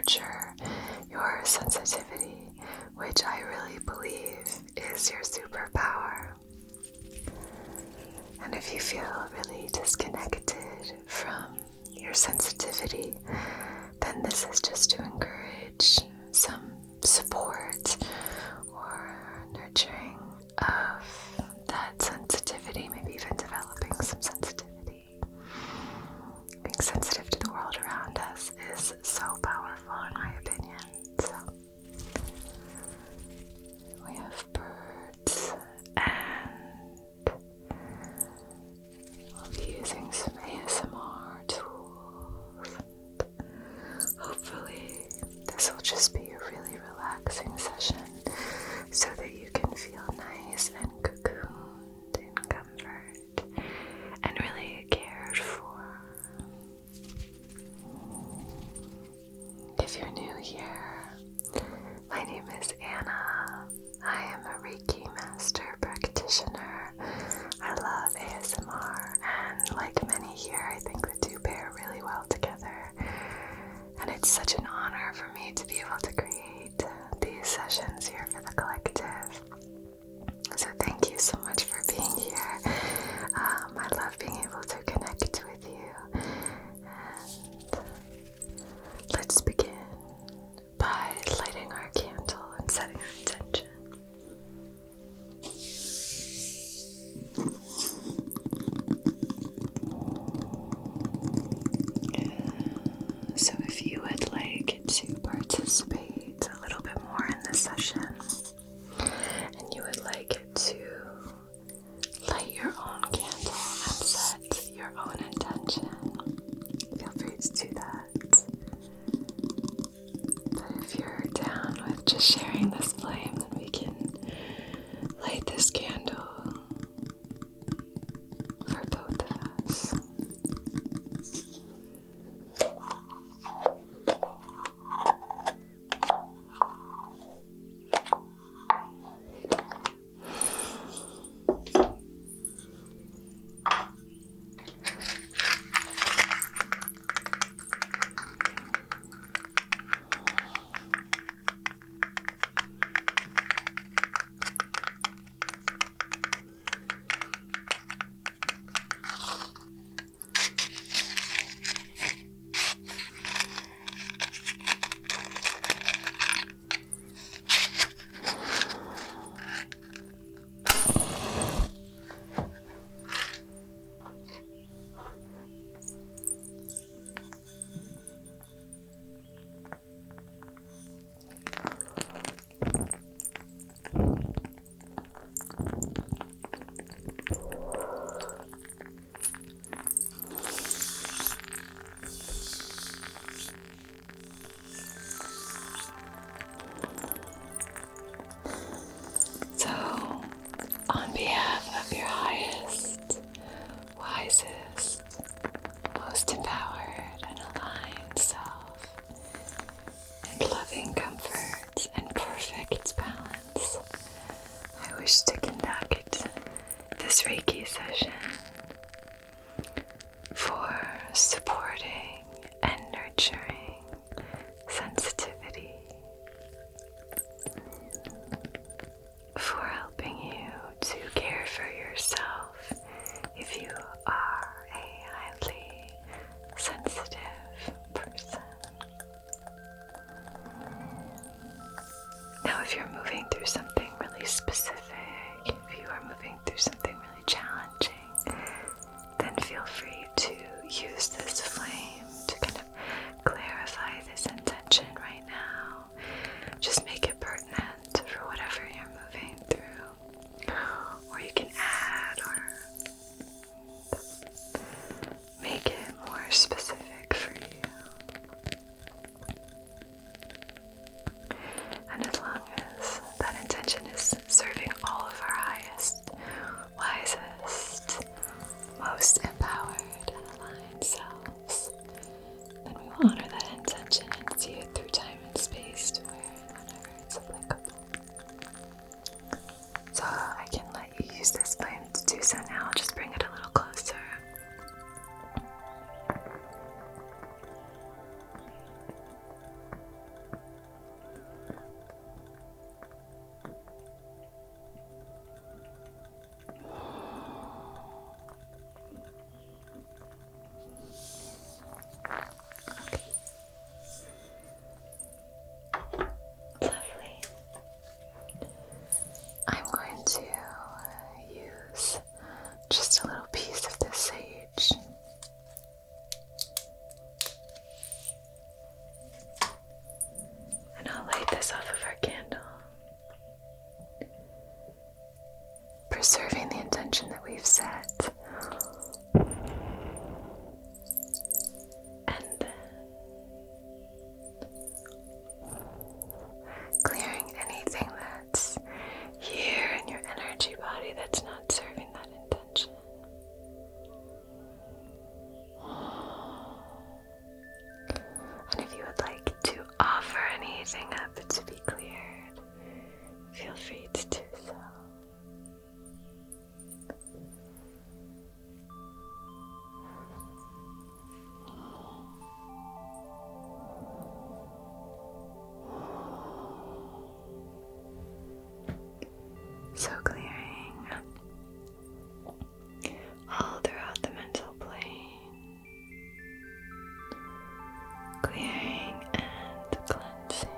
nurture your sensitivity, which I really believe is your superpower. And if you feel really disconnected from your sensitivity, then this is just to encourage some support or nurturing of that sensitivity, maybe even developing some sensitivity. Being sensitive to the world around us is so powerful, in my opinion. So we have birds, and we'll be using some ASMR tools. Hopefully this will just be a really relaxing session so that you can feel nice and cocooned in comfort and really cared for. If you're new here, my name is Anna. I am a Reiki Master practitioner. I love ASMR, and like many here, I think the two pair really well together. And it's such an honor for me to be able to create these sessions here for the collective. So thank you so much for being here. I love being able to connect with you. And let's begin by lighting our candle and setting our intention. So if you would like to participate a little bit more in this session, and you would like to light your own candle and set your own intention, feel free to do that. But if you're down with just sharing this flame, then we can light this candle for both of us. So, on behalf of your highest, wisest, most empowered and aligned self, and loving comfort and perfect balance, I wish to conduct this Reiki session for supporting and nurturing sensitivity, for helping you to care for yourself if you are a highly sensitive person. Now, if you're moving through something really specific, if you are moving through something really challenging, then feel free to use this flame to kind of clarify this intention right now. Just make it pertinent for whatever you're moving through. Or you can add or make it more specific for you. And as long as that intention is serving all of our highest, wisest, most empowered and aligned selves, clearing anything that's here in your energy body that's not serving that intention. And if you would like to offer anything up to be cleared, feel free to do so. So clearing all throughout the mental plane, clearing and cleansing,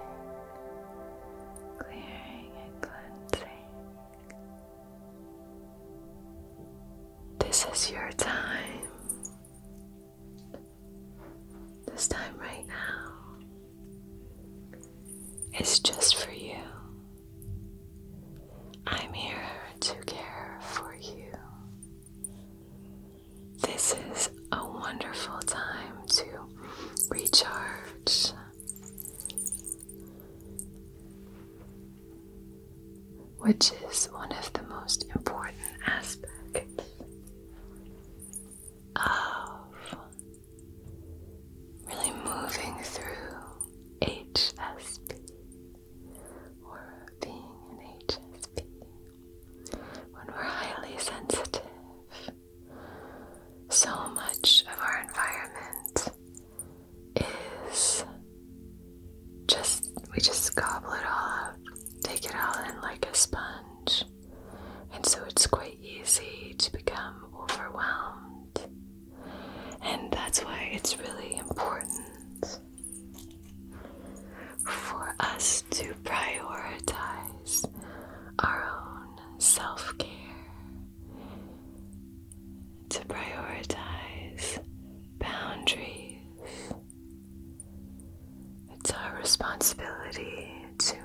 clearing and cleansing. This is your time. This time right now is just for you. I'm here to care for you. This is a wonderful time to recharge, which is one of the most important aspects of really moving through HSP, or being an HSP. When we're highly sensitive, so much of our environment is we just gobble it all out, take it all in like a sponge. And so it's quite easy to become overwhelmed. And that's why it's really important for us to prioritize our own self-care, to prioritize boundaries. It's our responsibility to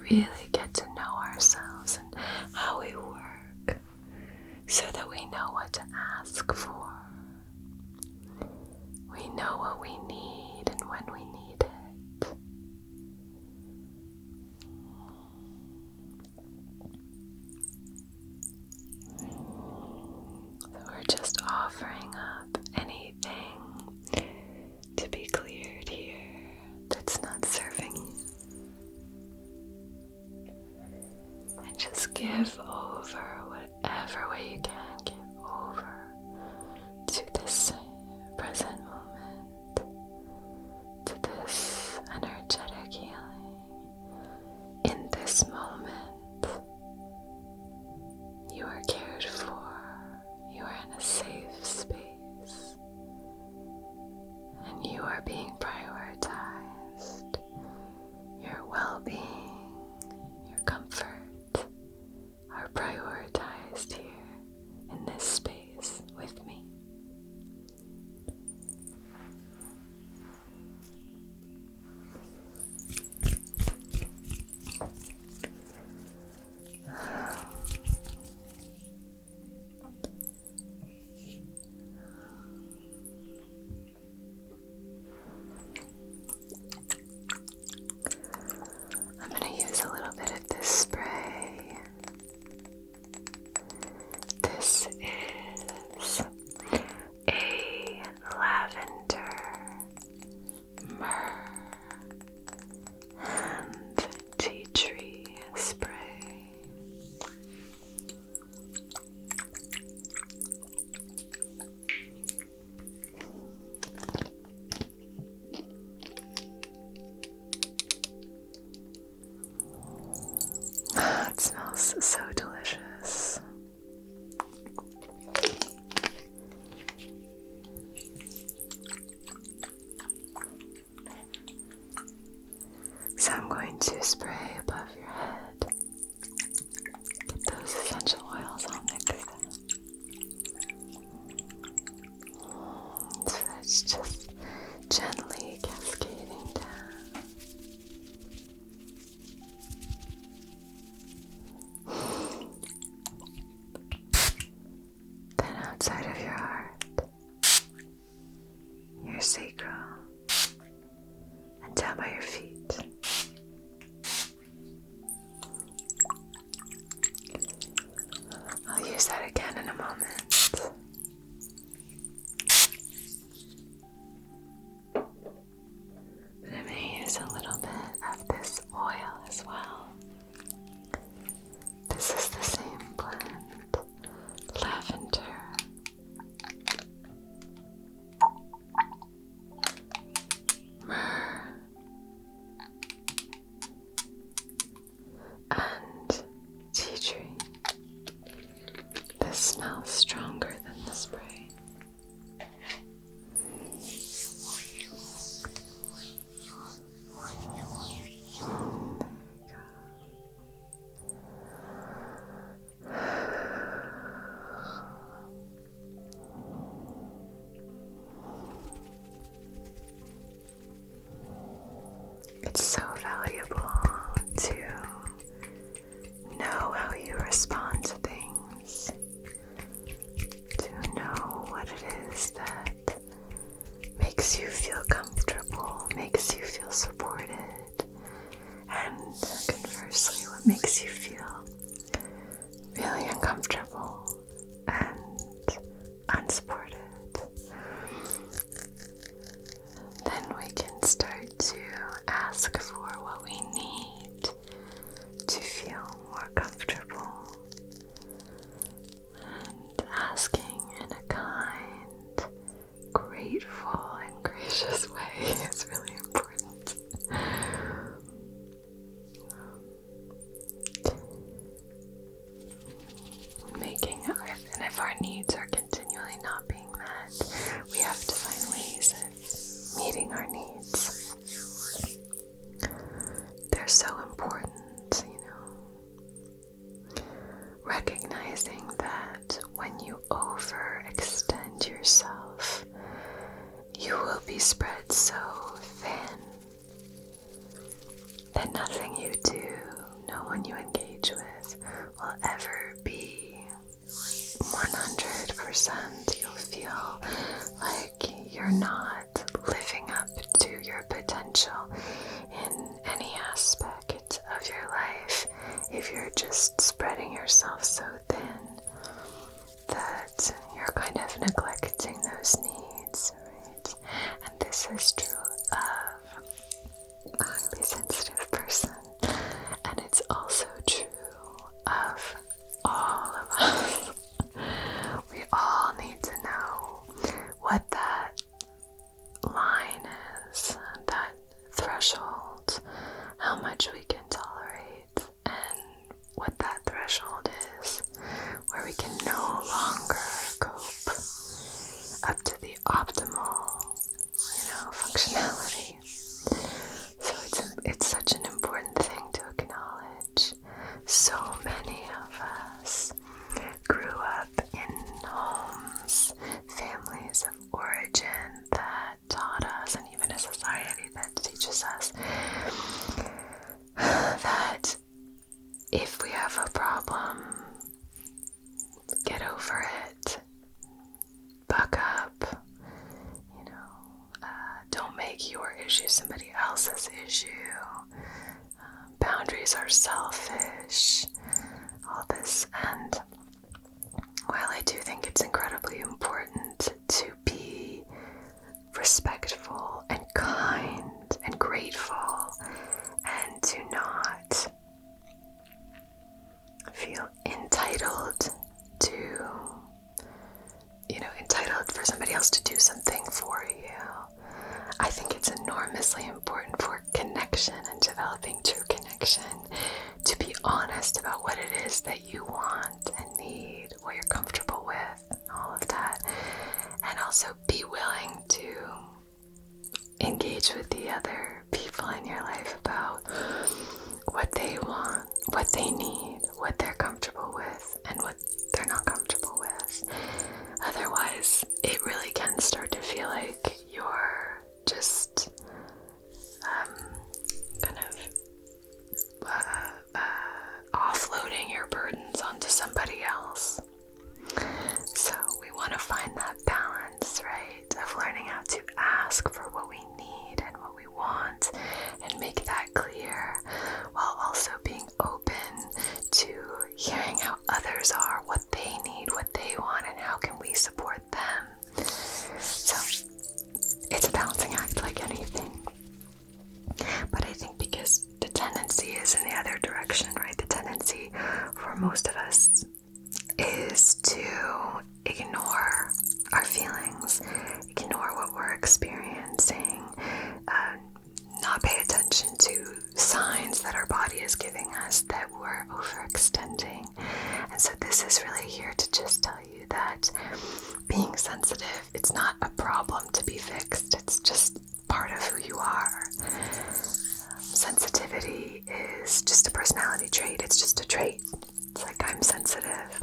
really get to know ourselves and how we work so that we know what to ask for. We know what we need and when we need it. So we're just offering up anything to be cleared here that's not serving you. And just give over whatever way you can give over to this present moment, to this energetic healing. In this moment, you are cared for, you are in a safe space, and you are being prioritized. Your well-being, your comfort are prioritized here in this space with me. I'm going to use a little bit of this spray. This is a lavender, myrrh, and tea tree spray. It smells so delicious. So I'm going to spray above your head. Get those essential oils all mixed in. So it's just gently cascading down. Then outside of your heart, your sacral, and down by your feet. and tea tree. This smells stronger than the spray. It's so valuable to know how you respond to things, to know what it is that makes you feel comfortable, makes you feel supported, and conversely, what makes you feel really uncomfortable and unsupported. Then we can start to ask for what we need to feel more comfortable, and asking in a kind, grateful, and gracious way is really important. And if our needs are continually not being met, we have to find ways of meeting our needs. They're so important, recognizing that when you overextend yourself, you will be spread so thin that nothing you do, no one you engage with, will ever be 100%. You'll feel like you're not living up to your potential in any aspect of your life if you're just spreading yourself so thin that you're kind of neglecting those needs, right? And this is true of a highly sensitive person, and it's also true of all of us. We all need to know what that line is, that threshold, how much we can tolerate, and what that threshold is, where we can no longer cope up to the optimal, functionality. So it's such an important thing to acknowledge. So many of us grew up in homes, families of origin that taught us, and even a society that teaches us, that if we have a problem, get over it, buck up, don't make your issue somebody else's issue, boundaries are selfish, all this. And while I do think it's incredibly important to be respectful and kind and grateful, and to not feel entitled for somebody else to do something for you, I think it's enormously important for connection and developing true connection to be honest about what it is that you want and need, what you're comfortable with, and all of that. And also be willing to engage with the other people in your life about what they want, what they need, what they're comfortable with, and what they're not comfortable with. Otherwise, it really can start to feel like you're just offloading your burdens onto somebody else. So we want to find that balance, right, of learning how to ask for what we need and what we want, and make that clear, while also being open to hearing how others are, what they need, what they want, and how can we support them. So it's a balancing act like anything. But I think because the tendency is in the other direction, right? The tendency for most of us is to ignore our feelings, ignore what we're experiencing, not pay attention to signs that our body is giving us that we're overextending. And so this is really here to just tell you that being sensitive, it's not a problem to be fixed. It's just part of who you are. Sensitivity is just a personality trait. It's just a trait. It's like I'm sensitive,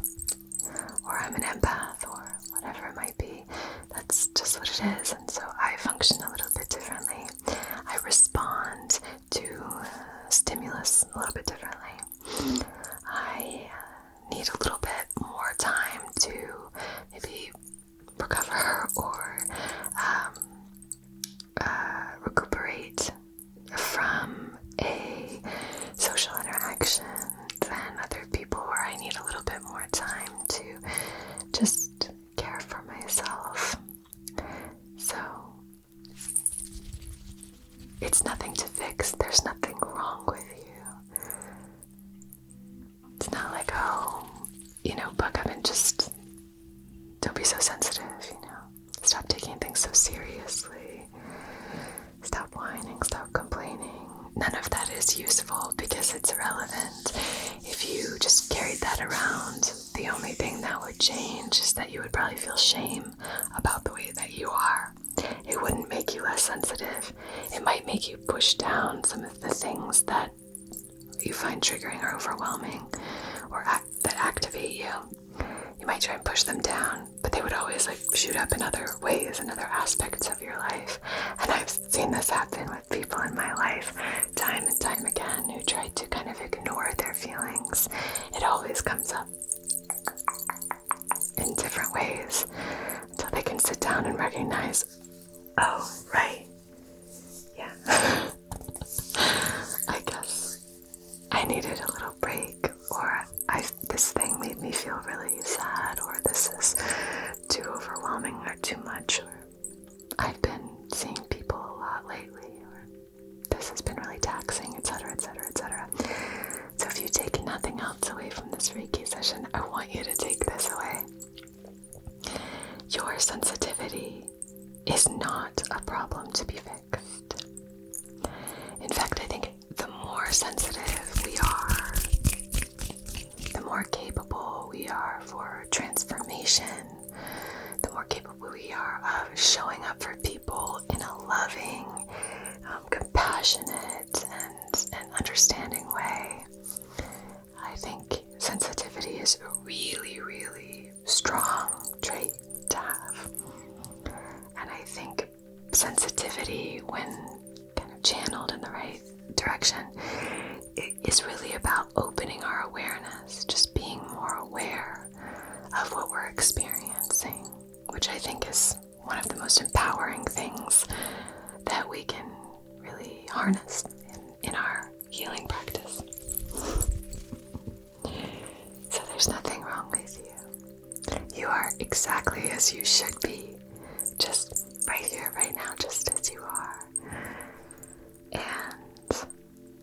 or I'm an empath, or whatever it might be. That's just what it is. And so I function a little bit differently. I respond to stimulus a little bit differently. I need a little bit more time to maybe recover or recuperate from a social interaction than other people, where I need a little bit more time to just care for myself. So it's nothing to fix. There's nothing wrong with you. It's not like, oh, buck up and just don't be so sensitive, Stop taking things so seriously. Stop whining, stop complaining. None of that is useful because it's irrelevant. If you just carried that around, the only thing that would change is that you would probably feel shame about the way that you are. It wouldn't make you less sensitive. It might make you push down some of the things that you find triggering or overwhelming, or that activate you. You might try and push them down, but they would always shoot up in other ways, in other aspects of your life. And I've seen this happen with people in my life time and time again who try to kind of ignore their feelings. It always comes up in different ways until they can sit down and recognize, oh, right, yeah. I guess I needed a little break, or this thing made me feel really sad, or this is too overwhelming or too much, or I've been seeing people a lot lately, or this has been really taxing, etc., etc., etc. So if you take nothing else away from this Reiki session, I want you to take this away. Your sensitivity is not a problem to be fixed. In fact, I think the more sensitive we are, the more capable we are for transformation, the more capable we are of showing up for people in a loving, compassionate, and understanding way. I think sensitivity is a really, really strong trait to have. And I think sensitivity, when kind of channeled in the right direction, is really about opening our awareness, just being more aware of what we're experiencing, which I think is one of the most empowering things that we can really harness in our healing practice. So there's nothing wrong with you. You are exactly as you should be, just right here, right now, just as you are. And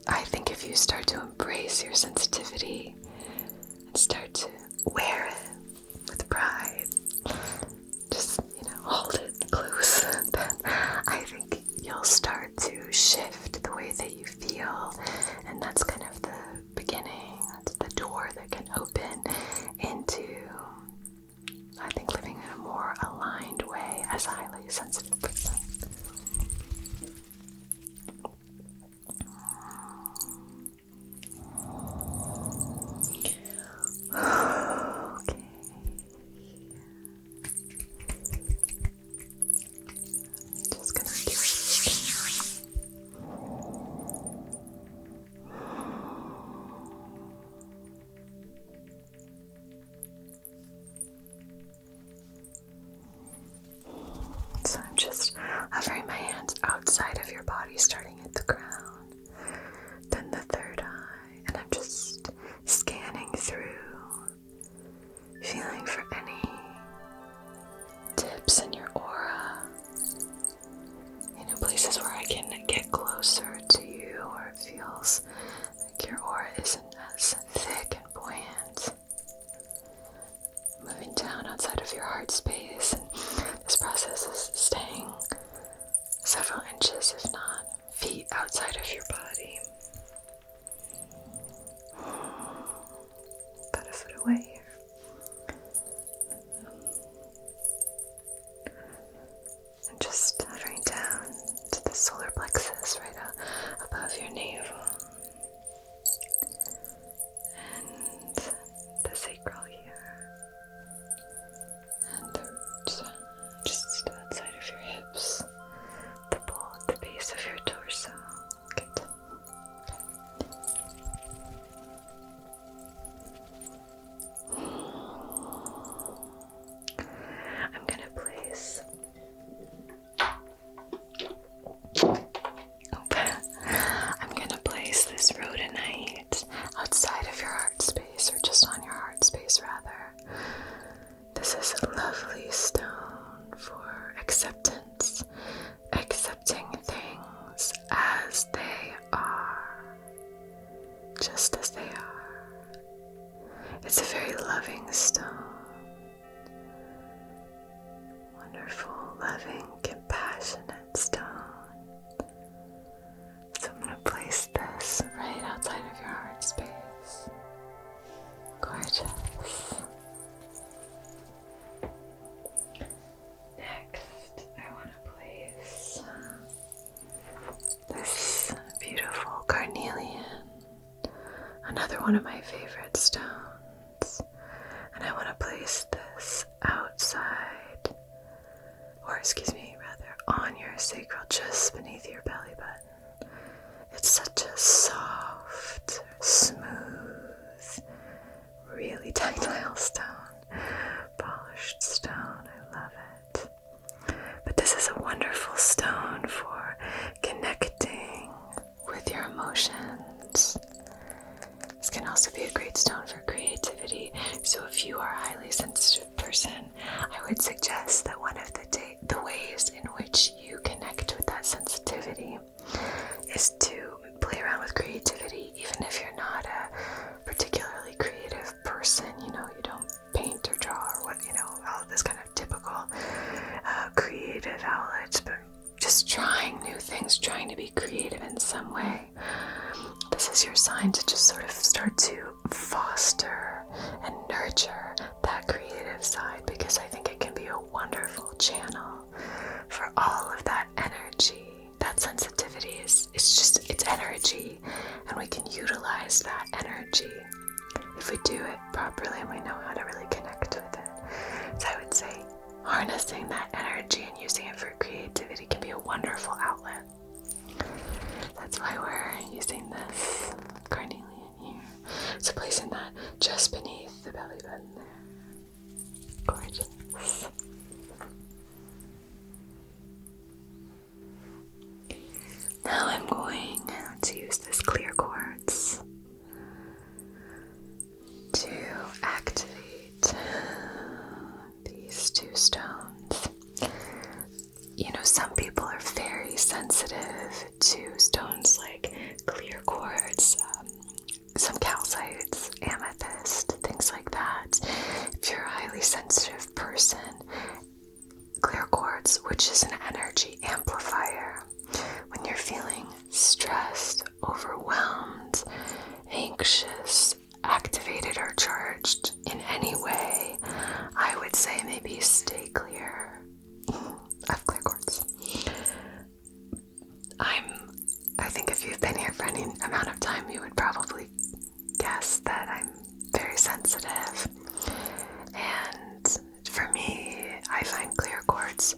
I think if you start to embrace your sensitivity and start to wear it with pride, just, hold it close, then I think you'll start to shift the way that you feel. And that's kind of the beginning, that's the door that can open into, I think, living in a more aligned way as a highly sensitive person. Okay. Just gonna do it. So I'm just hovering my hands outside of your body, starting at the crown, then the third eye, and I'm just scanning through, feeling for any tips in your aura, places where I can get closer to you, or it feels like your aura isn't as thick and buoyant. Moving down outside of your heart space, and this process is staying several inches, if not feet, outside of your body. way here. And just stuttering down to the solar plexus right above your navel. And the sacral here. And the roots just outside of your hips. The ball at the base of your torso. Good. I'm going to place this rhodonite outside of your heart space, or just on your heart space rather. This is a lovely stone for acceptance, accepting things as they are, just as they are. It's a very loving stone. Wonderful, loving, compassionate stone. So I'm going to place this right outside of your heart space. Gorgeous. Next, I want to place this beautiful carnelian, another one of my favorite stones. And I want to place this outside, or on your sacral, just beneath your belly button. It's such a soft, smooth, really tactile stone, polished stone. I love it. But this is a wonderful stone for connecting with your emotions. This can also be a great stone for creativity. So if you are a highly sensitive person, I would suggest that one of the ways in which you connect with that sensitivity is to play around with creativity, even if you're not a particularly creative person. You don't paint or draw or all this kind of typical creative outlets, but just trying new things, trying to be creative in some way. This is your sign to just sort of start to foster and nurture that creative side, because I think it can be a wonderful channel for all of that energy. That sensitivity it's energy, and we can utilize that energy if we do it properly and we know how to really connect with it. So I would say harnessing that energy and using it for creativity can be a wonderful outlet. That's why we're using this carnelian here. So placing that just beneath the belly button there. Gorgeous. Now I'm going to use this clear quartz to activate these two stones. Some people are very sensitive to stones like clear quartz, some calcites, amethyst, things like that. If you're a highly sensitive person, clear quartz, which is an energy amplifier, when you're feeling stressed, overwhelmed, anxious, activated or charged in any way, I would say maybe stay clear of clear quartz. I think if you've been here for any amount of time, you would probably guess that I'm very sensitive. And for me, I find clear quartz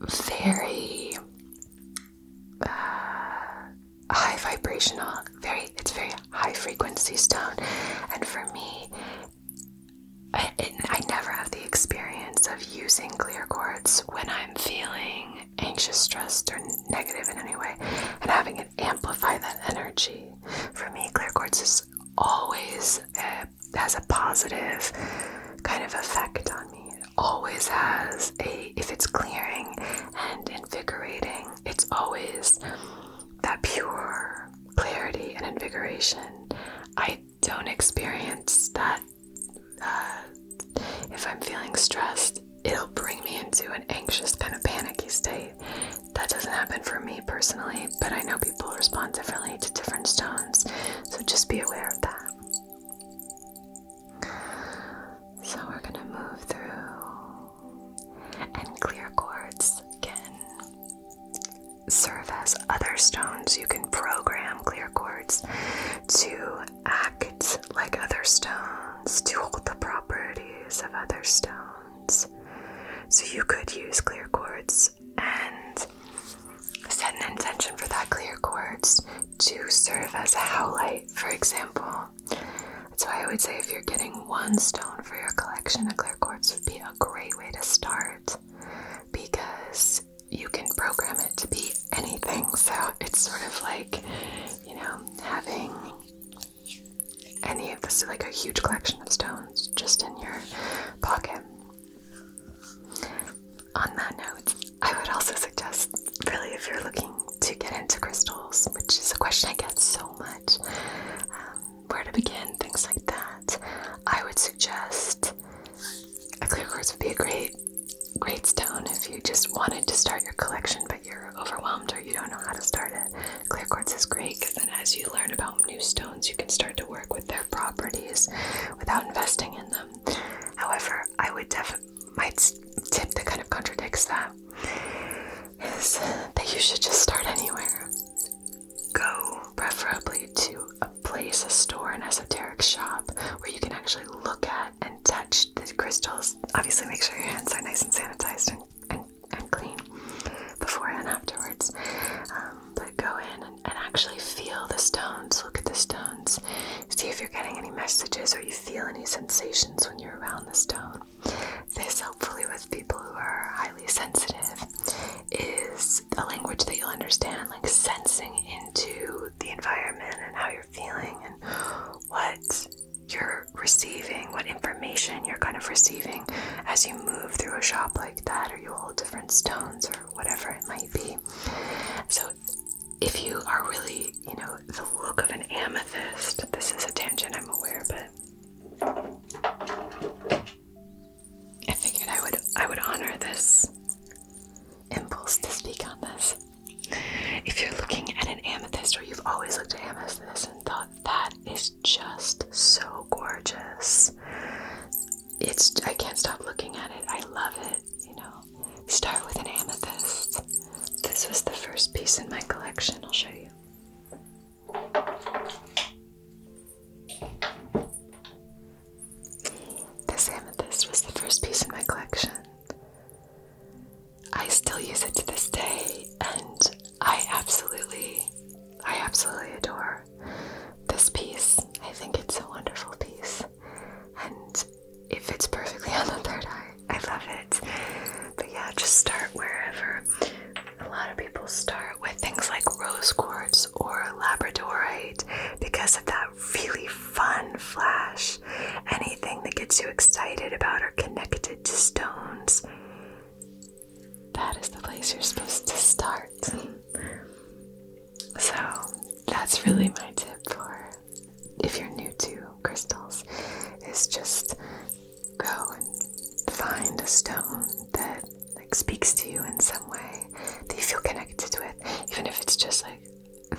very high vibrational, it's very high frequency stone. And for me, I never have the experience of using clear quartz when I'm feeling anxious, stressed, or negative in any way, and having it amplify that energy. For me, clear quartz is always has a positive kind of effect on me. It always has if it's clearing and invigorating, it's always that pure clarity and invigoration. I don't experience that. If I'm feeling stressed, it'll bring me into an anxious kind of panicky state. That doesn't happen for me personally, but I know people respond differently to different stones, so just be aware of that. other stones, to hold the properties of other stones. So you could use clear quartz and set an intention for that clear quartz to serve as a howlite, for example. That's why I would say if you're getting one stone for your collection, a clear quartz would be a great way to start, because you can program it to be anything. So it's sort of like, you know, having any of this, like a huge collection of stones just in your pocket. On that note, I would also suggest, really, if you're looking to get into crystals, which is a question I get so much, where to begin, things like that, I would suggest a clear quartz would be a great stone if you just wanted to start your collection but you're overwhelmed or you don't know how to start it. Clear quartz is great because then as you learn about new stones, you can start to work with their properties without investing in them. However, I would my tip that kind of contradicts that is that you should just start anywhere. Go preferably to a place, a store, an esoteric shop where you can actually look at and touch the crystals. Obviously make sure your hands are nice and sanitized and clean before and afterwards. But go in and actually feel the stones, look at the stones, see if you're getting any messages or you feel any sensations when you're around the stone. This, hopefully with people who are highly sensitive, is a language that you'll understand, like sensing into the environment and how you're feeling and what you're receiving, what information you're kind of receiving as you move through a shop like that, or you hold different stones or whatever it might be. So if you are really, you know, the look of an amethyst, this is a tangent, I'm aware, but I figured I would honor this impulse to speak on this. If you're looking at an amethyst, or you've always looked at amethyst and thought that is just so gorgeous, I can't stop looking at it. I love it, you know. Start with an amethyst. This was the first piece in my collection. I'll show you. This amethyst was the first piece in my collection. I still use it to this day, and I absolutely adore this piece. I think it's a wonderful piece, and it fits perfectly on the third eye. I love it. But yeah, just start wherever. A lot of people start with things like rose quartz or labradorite because of that really fun flash. Anything that gets you excited about or connected to stones, that is the place you're supposed to start. So that's really my tip for if you're new to crystals, is just go and find a stone that like speaks to you in some way, that you feel connected with, even if it's just like,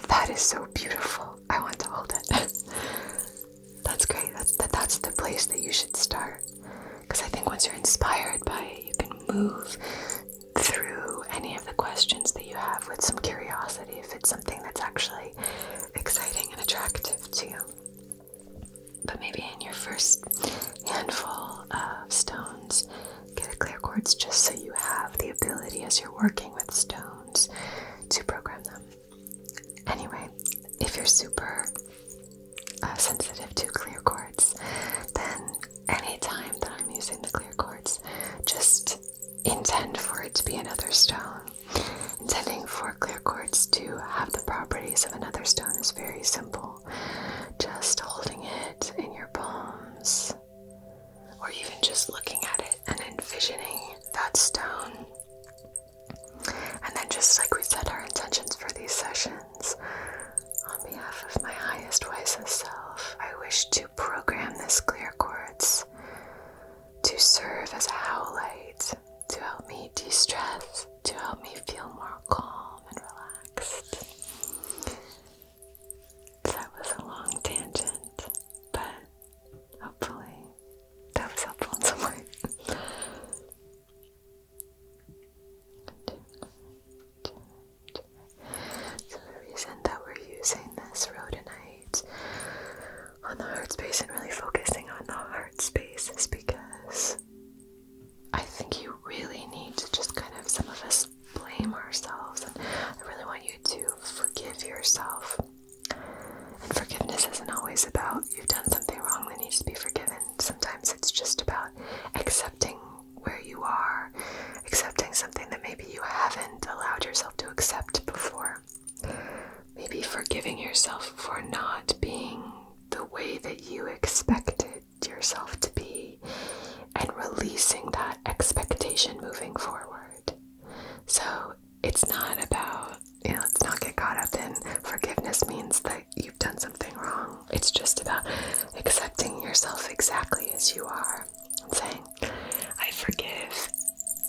that is so beautiful, I want to hold it. That's great. That's the place that you should start, because I think once you're inspired by it, you can move through any of the questions that you have with some curiosity, if it's something that's actually exciting and attractive to you. But maybe in your first handful of stones, get a clear quartz just so you have the ability, as you're working with stones, to program them. Anyway, if you're super sensitive to clear quartz, then anytime that I'm using the clear quartz, just intend for it to be another stone. Intending for clear quartz to have the properties of another stone is very simple. Just holding it in your palms, or even just looking at it and envisioning that stone. And then, just like we set our intentions for these sessions, on behalf of my highest, wisest self, I wish to program this clear quartz to serve as a howlite, to help me de-stress, to help me feel more calm and relaxed. That was a long tangent, but hopefully that was helpful in some way. So the reason that we're using this rhodonite on the heart space and really focusing always about you've done something wrong that needs to be forgiven. Sometimes it's just about accepting where you are, accepting something that maybe you haven't allowed yourself to accept before. Maybe forgiving yourself for not being the way that you expected yourself to be, and releasing that expectation moving forward. So it's not about, let's not get caught up in forgiveness means that you've done something wrong. It's just about accepting yourself exactly as you are and saying, I forgive,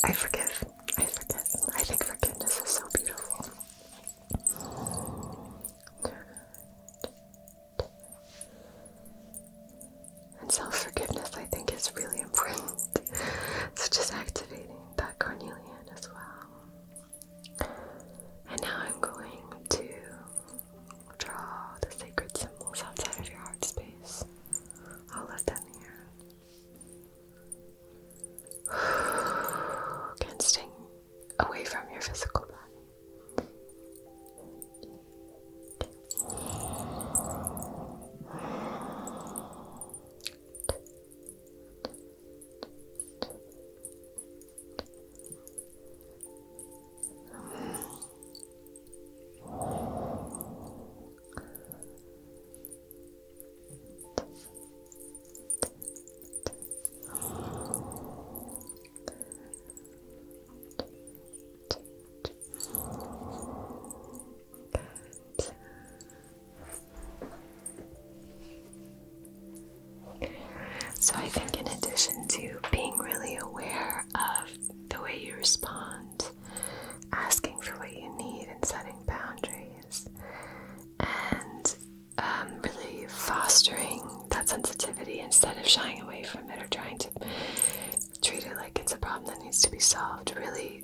I forgive, I forgive. I think forgiveness is so beautiful. And self-forgiveness, I think, is really important. So just activating that carnelian as well. And now I'm going to draw the sacred symbols outside of your heart space. I'll let them here. Again, staying away from your physical body. So I think in addition to being really aware of the way you respond, asking for what you need and setting boundaries, and really fostering that sensitivity instead of shying away from it or trying to treat it like it's a problem that needs to be solved, really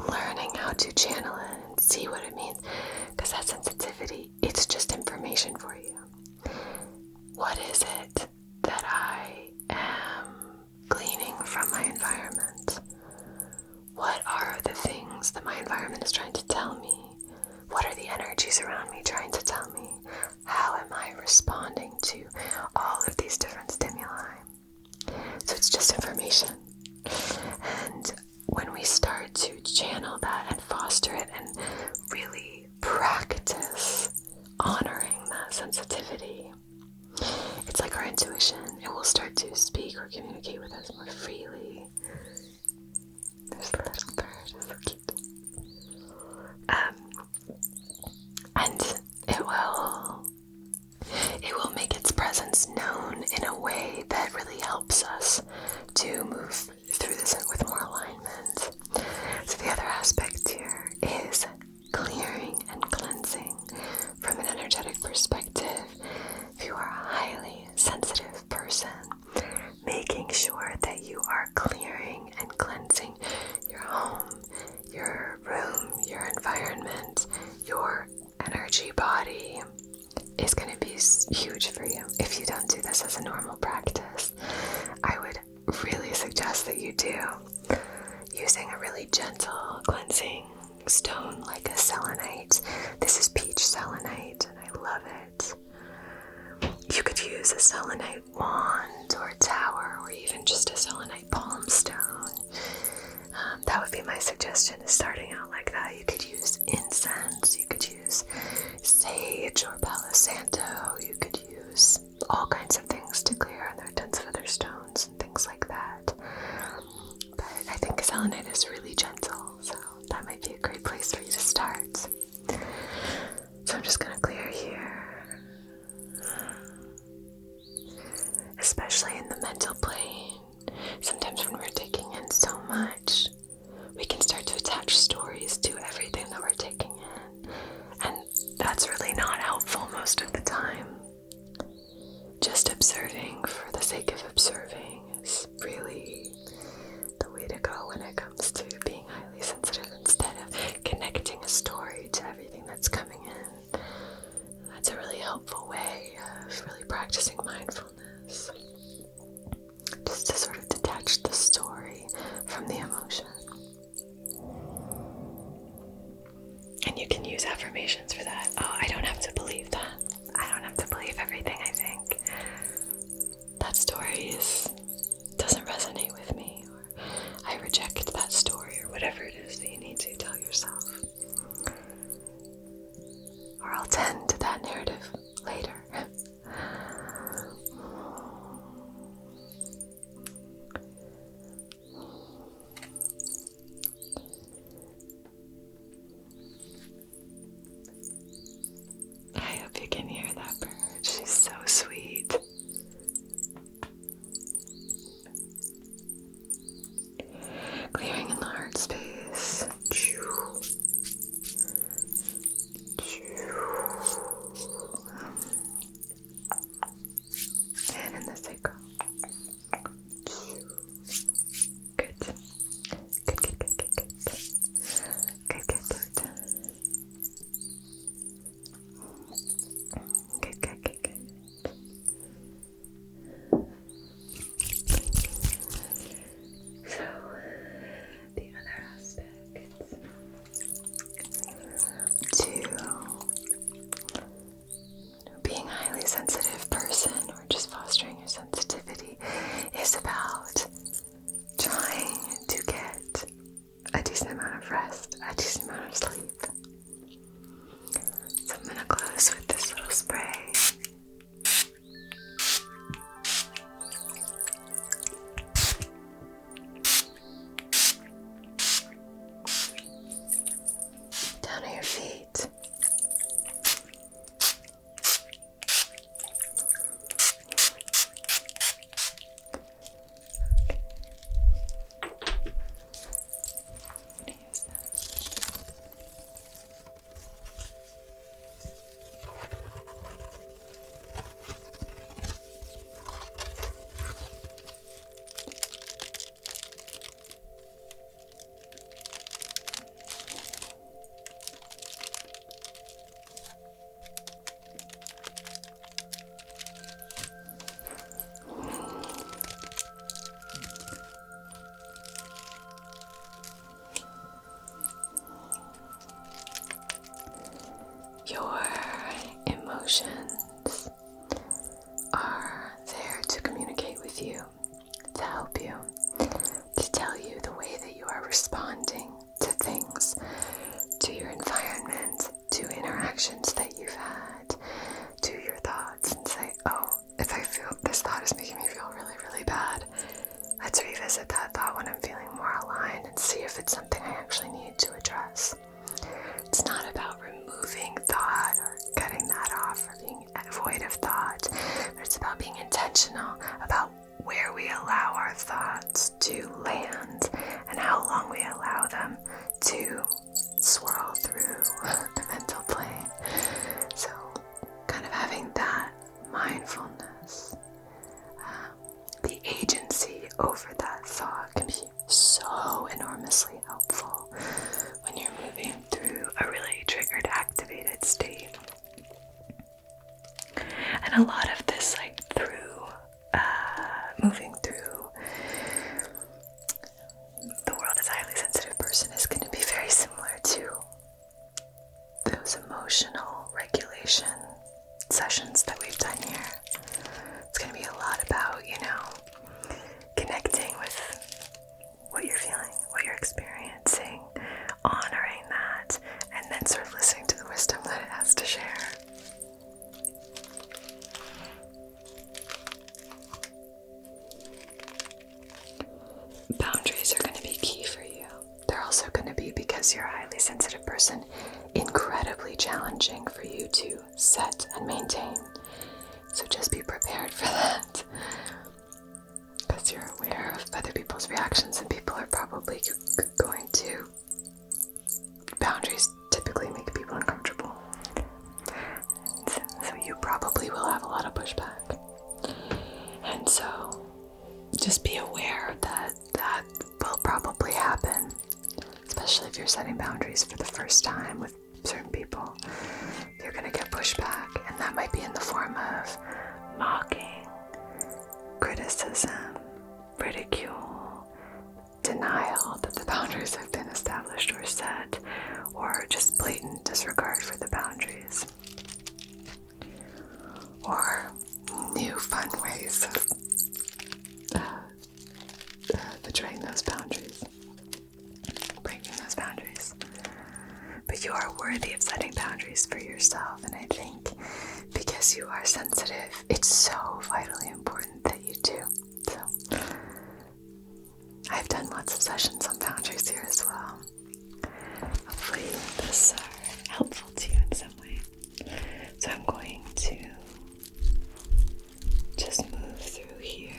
learning how to channel it and see what it means, because that sensitivity, it's just information for you. What is it that I am gleaning from my environment? What are the things that my environment is trying to tell me? What are the energies around me trying to tell me? How am I responding to all of these different stimuli? So it's just information. And when we start to channel that and foster it and really practice honoring that sensitivity, it's like our intuition. It will start to speak or communicate with us more freely. There's a little bird, it's so cute. And it will make its presence known in a way that really helps us to move through this with more alignment. So the other aspect here is clearing and cleansing from an energetic perspective. If you are a highly sensitive person, making sure that you are clearing and cleansing your home, your room, your environment, your energy body is going to be huge for you. If you don't do this as a normal practice, I would really suggest that you do, using a really gentle cleansing stone like a selenite. This is peach selenite and I love it. You could use a selenite wand or a tower or even just a selenite palm stone. That would be my suggestion, is starting out like that. You could use incense, you could use sage or Palo Santo, you could use all kinds of things to clear, and there are tons of other stones and things like that. But I think selenite is really gentle, so that might be a great place for you to start. So I'm just going to clear here, especially in the mental plane. Sometimes when we're taking in so much, we can start to attach stories to everything that we're taking in, and that's really not helpful most of the time. Just observing for the sake of observing is really the way to go when it comes to being highly sensitive, instead of connecting a story to everything that's coming in. That's a really helpful way of really practicing mindfulness, just to sort of detach the story from the emotion. And you can use affirmations for that. Oh, I don't have to believe that. I don't have to believe everything I think. story doesn't resonate with me, or I reject that story, or whatever it is that you need to tell yourself. Or I'll tend to that narrative later. I hope you can hear that bird. She's so sweet. Clearing in the heart space. And in the sacral. Good. Good, good, good, good, good. Good, good, good. Good, good, good, good. So, the other aspect to being a highly sensitive person, or just fostering your sensitivity, is about trying to get a decent amount of rest, a decent amount of sleep. So I'm going to close with this little spray. Down at your feet. Your emotions are there to communicate with you, to help you, to tell you the way that you are responding to things, to your environment, to interactions that you've had, to your thoughts, and say, oh, if I feel this thought is making me feel really, really bad, let's revisit that thought when I'm feeling more aligned and see if it's something I actually need to address. It's not about removing thought or cutting that off or being void of thought, but it's about being intentional about where we allow our thoughts to land and how long we allow them to swirl through the mental plane. So kind of having that mindfulness, the agency over that thought can be so enormously helpful when you're moving through a really triggered, activated state. And a lot of this, like through moving through the world as a highly sensitive person, is going to be very similar to those emotional regulation sessions that we've done here. It's going to be a lot about, connecting with what you're feeling, what you're experiencing, honoring that, and then sort of listening to the wisdom that it has to share. Boundaries are going to be key for you. They're also going to be, because you're a highly sensitive person, incredibly challenging for you to set and maintain. So just be prepared for that, because you're aware of other people's reactions, and people are probably going to. Boundaries typically make people uncomfortable, so you probably will have a lot of pushback. And so just be aware that that will probably happen, especially if you're setting boundaries for the first time with certain people. You're going to get pushback, and that might be in the form of mocking, criticism, ridicule, denial that the boundaries have been established or set, or just blatant disregard for the boundaries, or new fun ways of those boundaries. Breaking those boundaries. But you are worthy of setting boundaries for yourself, and I think because you are sensitive, it's so vitally important that you do. So I've done lots of sessions on boundaries here as well. Hopefully this are helpful to you in some way. So I'm going to just move through here.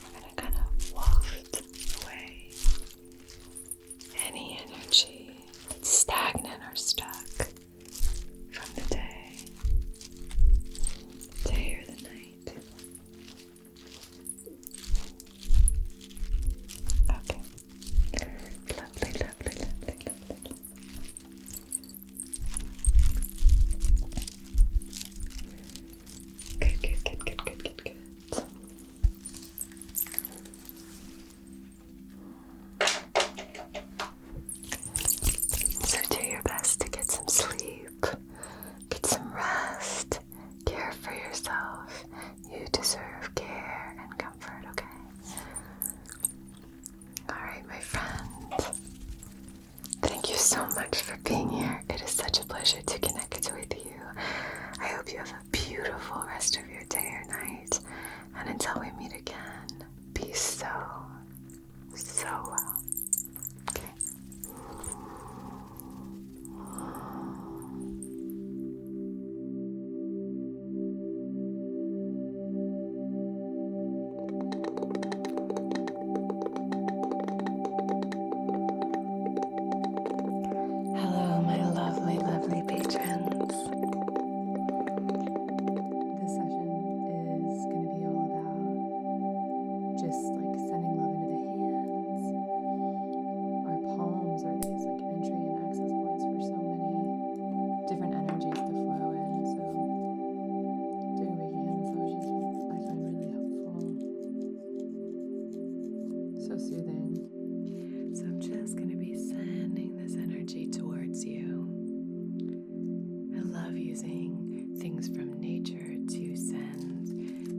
I'm going to kind of waft away any energy that's stagnant or stuck from the day or the night. Okay. Lovely, lovely, lovely, lovely. Good. So do your best to get some sleep, get some rest, care for yourself. You deserve care and comfort, okay? Alright, my friend. Thank you so much for being here. It is such a pleasure to connect with you. I hope you have a beautiful rest of your day or night. And until we meet again, be so well. Okay? Hello, my lovely, lovely patrons. This session is going to be all about just like sending love into the hands. Our palms are these like entry and access points for so many different energies to flow in. So doing Reiki hand massages I find really helpful. So soothing. So I'm just going to be sending this energy towards you. I love using things from nature to send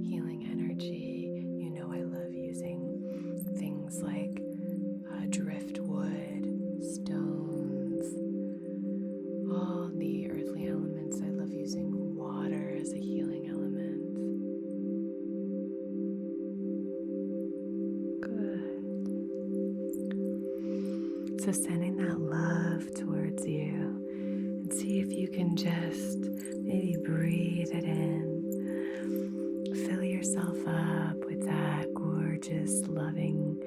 healing energy. You know I love using things like driftwood, stones, all the earthly elements. I love using water as a healing element. Good. So sending that love towards you, and see if you can just maybe breathe it in. Fill yourself up with that gorgeous, loving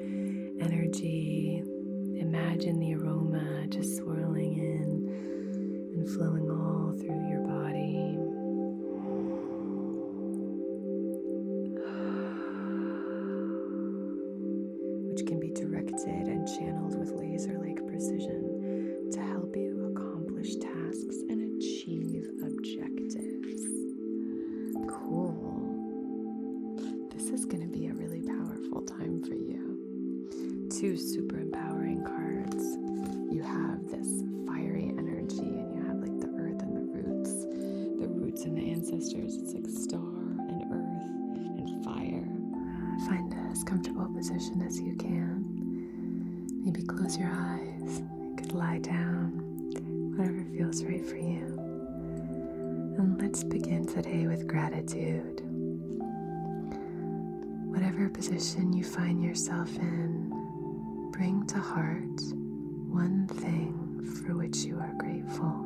energy. Imagine the aroma just swirling in and flowing all through your body. Which can be directed and channeled with laser-like precision to help you accomplish tasks and achieve objectives. Cool. This is going to be a really powerful time for you. 2 super empowering cards. You have this fiery energy, and you have like the earth and the roots and the ancestors. It's like star and earth and fire. Find as comfortable a position as you can. Maybe close your eyes. You could lie down, whatever feels right for you. And let's begin today with gratitude. Whatever position you find yourself in, bring to heart one thing for which you are grateful.